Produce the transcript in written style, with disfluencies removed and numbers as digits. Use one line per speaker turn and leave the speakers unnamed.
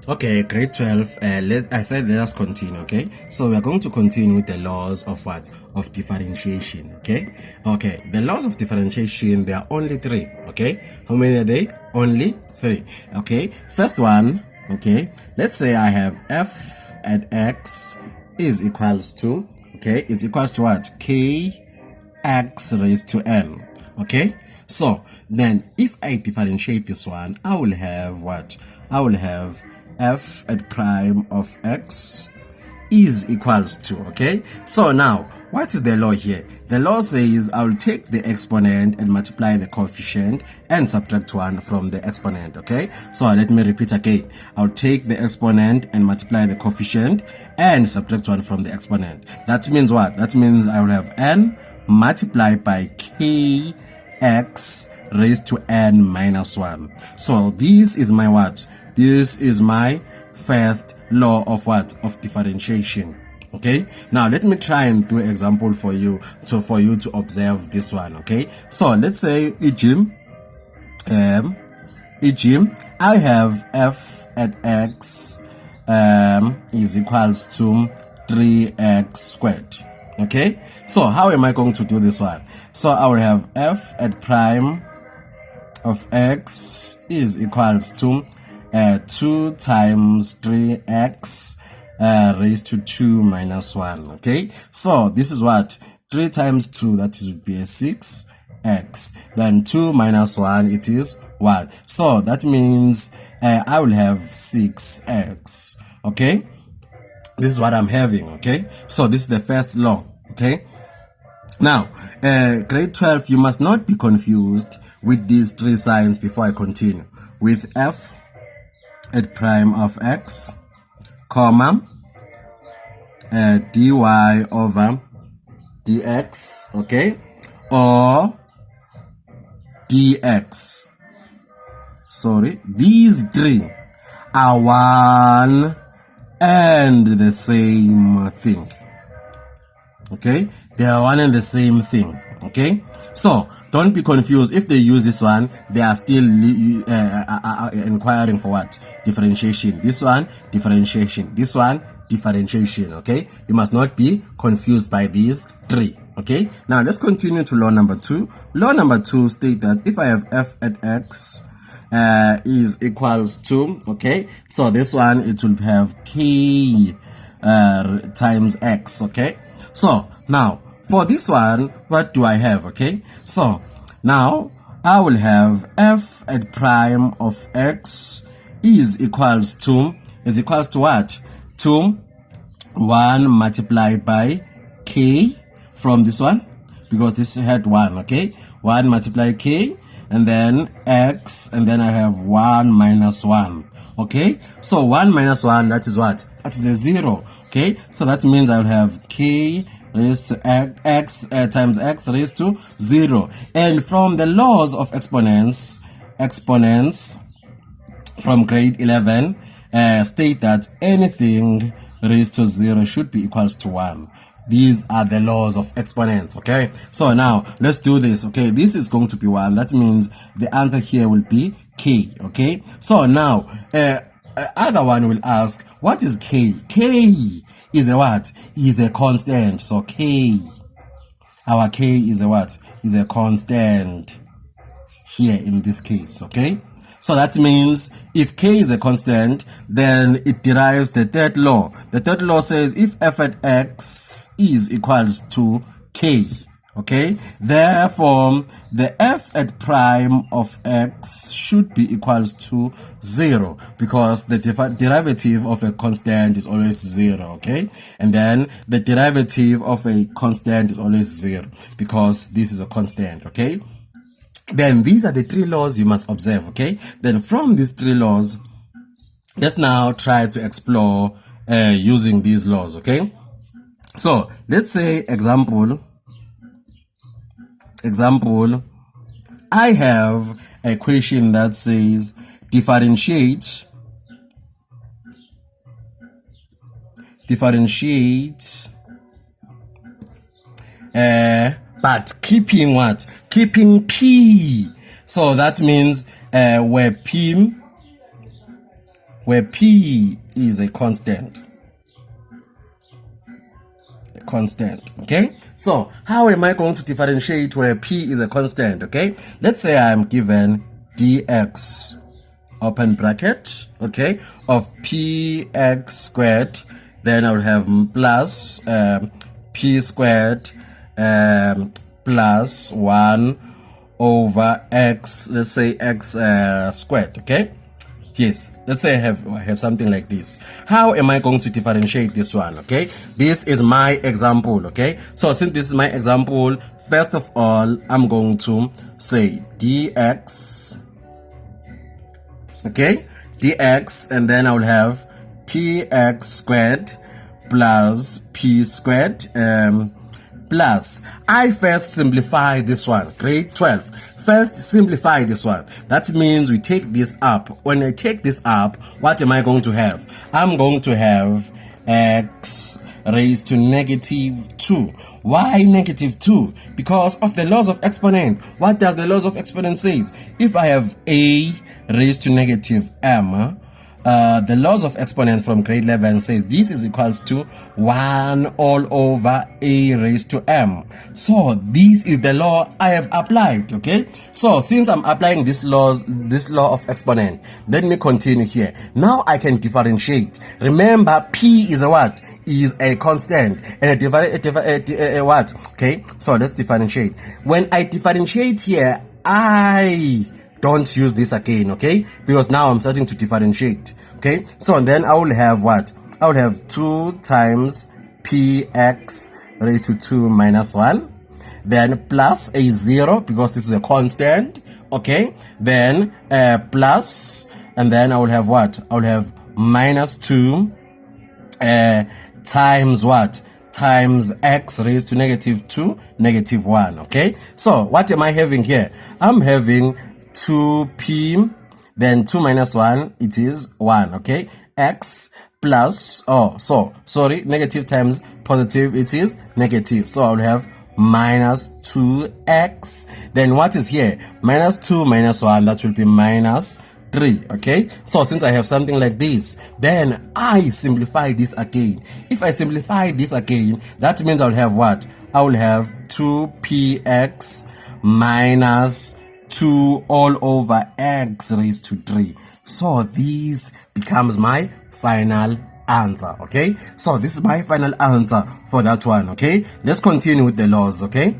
Okay, grade 12, I said let us continue, okay? So we are going to continue with the laws of what? Of differentiation, okay? Okay, the laws of differentiation, there are only three, okay? How many are they? Only three, okay? First one, okay? Let's say I have f at x is equals to, okay? It's equals to what? K x raised to n, okay? So then if I differentiate this one, I will have what? I will have f at prime of x is equals to, okay? So now what is the law here? The law says I will take the exponent and multiply the coefficient and subtract 1 from the exponent, okay? So let me repeat again. I'll take the exponent and multiply the coefficient and subtract 1 from the exponent. That means what? That means I will have n multiplied by k x raised to n minus 1. So this is my what? This is my first law of what? Of differentiation. Okay, now let me try and do an example for you to observe this one. Okay, so let's say e.g. I have f at x is equals to 3x squared. Okay, so how am I going to do this one? So I will have f at prime of x is equals to 2 times 3x raised to 2 minus 1. Okay, so this is what? 3 times 2, that would be a 6x. Then 2 minus 1, it is 1. So that means I will have 6x. Okay, this is what I'm having. Okay, so this is the first law. Okay, now grade 12, you must not be confused with these three signs before I continue. With f at prime of x, comma, dy over dx, okay, or dx. Sorry, these three are one and the same thing. Okay, they are one and the same thing. Okay, so don't be confused. If they use this one, they are still inquiring for what? Differentiation. This one, differentiation. This one, differentiation. Okay, you must not be confused by these three. Okay, now let's continue to law number 2. Law number 2 states that if I have f at x is equals to, okay, so this one, it will have k times x. Okay, so now for this one, what do I have? Okay, so now I will have f at prime of x is equals to what? To 1 multiplied by k from this one, because this had 1. Okay, 1 multiply k and then x, and then I have 1 minus 1. Okay, so 1 minus 1, that is what? That is a 0. Okay, so that means I will have k raised to x times x raised to 0. And from the laws of exponents from grade 11 state that anything raised to 0 should be equals to 1. These are the laws of exponents. Okay, so now let's do this. Okay, this is going to be 1. That means the answer here will be k. Okay, so now other one will ask, what is k? K is a what? Is a constant. So k, our k is a what? Is a constant here in this case. Okay, so that means if k is a constant, then it derives the third law. The third law says if f at x is equals to k, okay, therefore the f at prime of x should be equals to 0, because the derivative of a constant is always 0. Okay, and then the derivative of a constant is always 0 because this is a constant. Okay, then these are the three laws you must observe. Okay, then from these three laws, let's now try to explore using these laws. Okay, so let's say example, I have a equation that says differentiate but keeping what? Keeping p. So that means where p where P is a constant. Okay, so how am I going to differentiate where P is a constant? Okay, let's say I'm given dx, open bracket, okay, of px squared, then I will have plus p squared plus 1 over x, let's say x squared, okay. Yes, let's say I have something like this. How am I going to differentiate this one? Okay, this is my example. Okay, so since this is my example, first of all, I'm going to say dx, okay, dx, and then I will have px squared plus p squared plus, I first simplify this one, grade 12. First simplify this one. That means we take this up. When I take this up, what am I going to have? I'm going to have x raised to negative 2. Why negative 2? Because of the laws of exponent. What does the laws of exponent says? If I have a raised to negative m, the laws of exponent from grade 11 says this is equals to 1 all over a raised to m. So this is the law I have applied. Okay, so since I'm applying this law of exponent, let me continue here. Now I can differentiate. Remember, p is a what? Is a constant, and a what? Okay, so let's differentiate. When I differentiate here, I don't use this again, okay, because now I'm starting to differentiate. Okay, so then I will have what? I will have 2 times px raised to 2 minus 1, then plus a 0 because this is a constant. Okay, then plus, and then I will have what? I will have minus 2 times what? Times x raised to negative 2, negative 1. Okay, so what am I having here? I'm having 2p, then 2 minus 1, it is 1. Okay, x plus, negative times positive, it is negative. So I'll have minus 2x. Then what is here? Minus 2 minus 1, that will be minus 3. Okay, so since I have something like this, then I simplify this again. If I simplify this again, that means I'll have what? I will have 2px minus 2 all over x raised to 3. So this becomes my final answer. Okay, so this is my final answer for that one. Okay, let's continue with the laws. Okay.